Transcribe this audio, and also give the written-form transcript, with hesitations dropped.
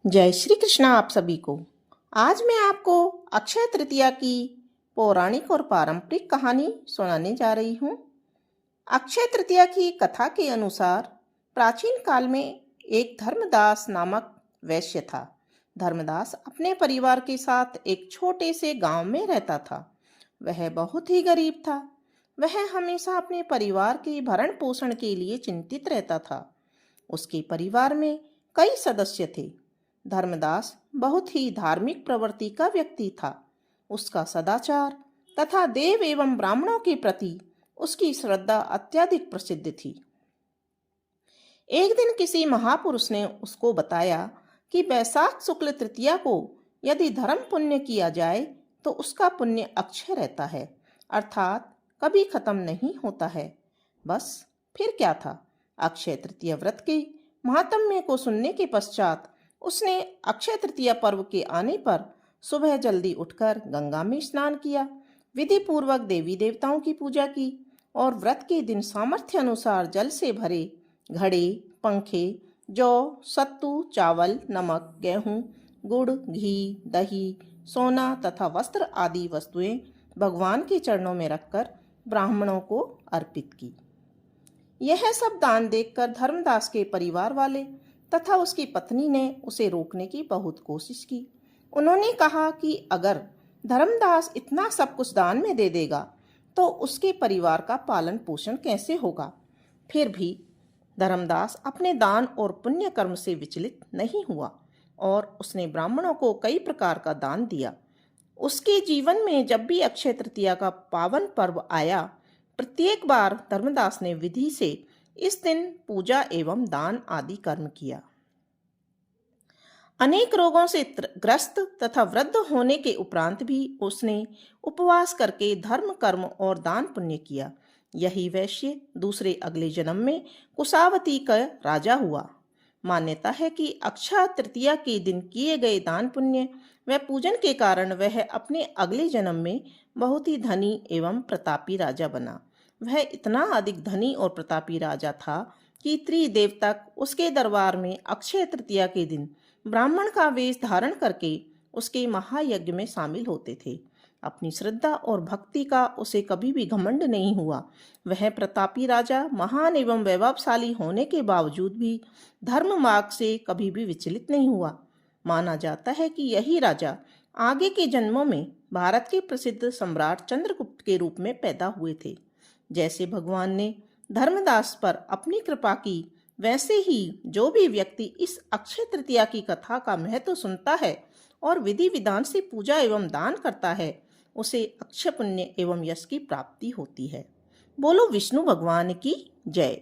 जय श्री कृष्णा आप सभी को। आज मैं आपको अक्षय तृतीया की पौराणिक और पारंपरिक कहानी सुनाने जा रही हूँ। अक्षय तृतीया की कथा के अनुसार प्राचीन काल में एक धर्मदास नामक वैश्य था। धर्मदास अपने परिवार के साथ एक छोटे से गांव में रहता था। वह बहुत ही गरीब था। वह हमेशा अपने परिवार के भरण पोषण के लिए चिंतित रहता था। उसके परिवार में कई सदस्य थे। धर्मदास बहुत ही धार्मिक प्रवृत्ति का व्यक्ति था। उसका सदाचार तथा देव एवं ब्राह्मणों के प्रति उसकी श्रद्धा अत्यधिक प्रसिद्ध थी। एक दिन किसी महापुरुष ने उसको बताया कि वैशाख शुक्ल तृतीया को यदि धर्म पुण्य किया जाए तो उसका पुण्य अक्षय रहता है, अर्थात कभी खत्म नहीं होता है। बस फिर क्या था, अक्षय तृतीया व्रत के महात्म्य को सुनने के पश्चात उसने अक्षय तृतीया पर्व के आने पर सुबह जल्दी उठकर गंगा में स्नान किया, विधि पूर्वक देवी देवताओं की पूजा की और व्रत के दिन सामर्थ्य अनुसार जल से भरे घड़े, पंखे, जौ, सत्तू, चावल, नमक, गेहूं, गुड़, घी, दही, सोना तथा वस्त्र आदि वस्तुएं भगवान के चरणों में रखकर ब्राह्मणों को अर्पित की। यह सब दान देखकर धर्मदास के परिवार वाले तथा उसकी पत्नी ने उसे रोकने की बहुत कोशिश की। उन्होंने कहा कि अगर धर्मदास इतना सब कुछ दान में दे देगा तो उसके परिवार का पालन पोषण कैसे होगा। फिर भी धर्मदास अपने दान और पुण्य कर्म से विचलित नहीं हुआ और उसने ब्राह्मणों को कई प्रकार का दान दिया। उसके जीवन में जब भी अक्षय तृतीया का पावन पर्व आया, प्रत्येक बार धर्मदास ने विधि से इस दिन पूजा एवं दान आदि कर्म किया। अनेक रोगों से ग्रस्त तथा वृद्ध होने के उपरांत भी उसने उपवास करके धर्म कर्म और दान पुण्य किया। यही वैश्य दूसरे अगले जन्म में कुशावती का राजा हुआ। मान्यता है कि अक्षय तृतीया के दिन किए गए दान पुण्य व पूजन के कारण वह अपने अगले जन्म में बहुत ही धनी एवं प्रतापी राजा बना। वह इतना अधिक धनी और प्रतापी राजा था कि त्रिदेवतक उसके दरबार में अक्षय तृतीया के दिन ब्राह्मण का वेश धारण करके उसके महायज्ञ में शामिल होते थे। अपनी श्रद्धा और भक्ति का उसे कभी भी घमंड नहीं हुआ। वह प्रतापी राजा महान एवं वैभवशाली होने के बावजूद भी धर्म मार्ग से कभी भी विचलित नहीं हुआ। माना जाता है कि यही राजा आगे के जन्मों में भारत के प्रसिद्ध सम्राट चंद्रगुप्त के रूप में पैदा हुए थे। जैसे भगवान ने धर्मदास पर अपनी कृपा की, वैसे ही जो भी व्यक्ति इस अक्षय तृतीया की कथा का महत्व सुनता है और विधि विधान से पूजा एवं दान करता है, उसे अक्षय पुण्य एवं यश की प्राप्ति होती है। बोलो विष्णु भगवान की जय।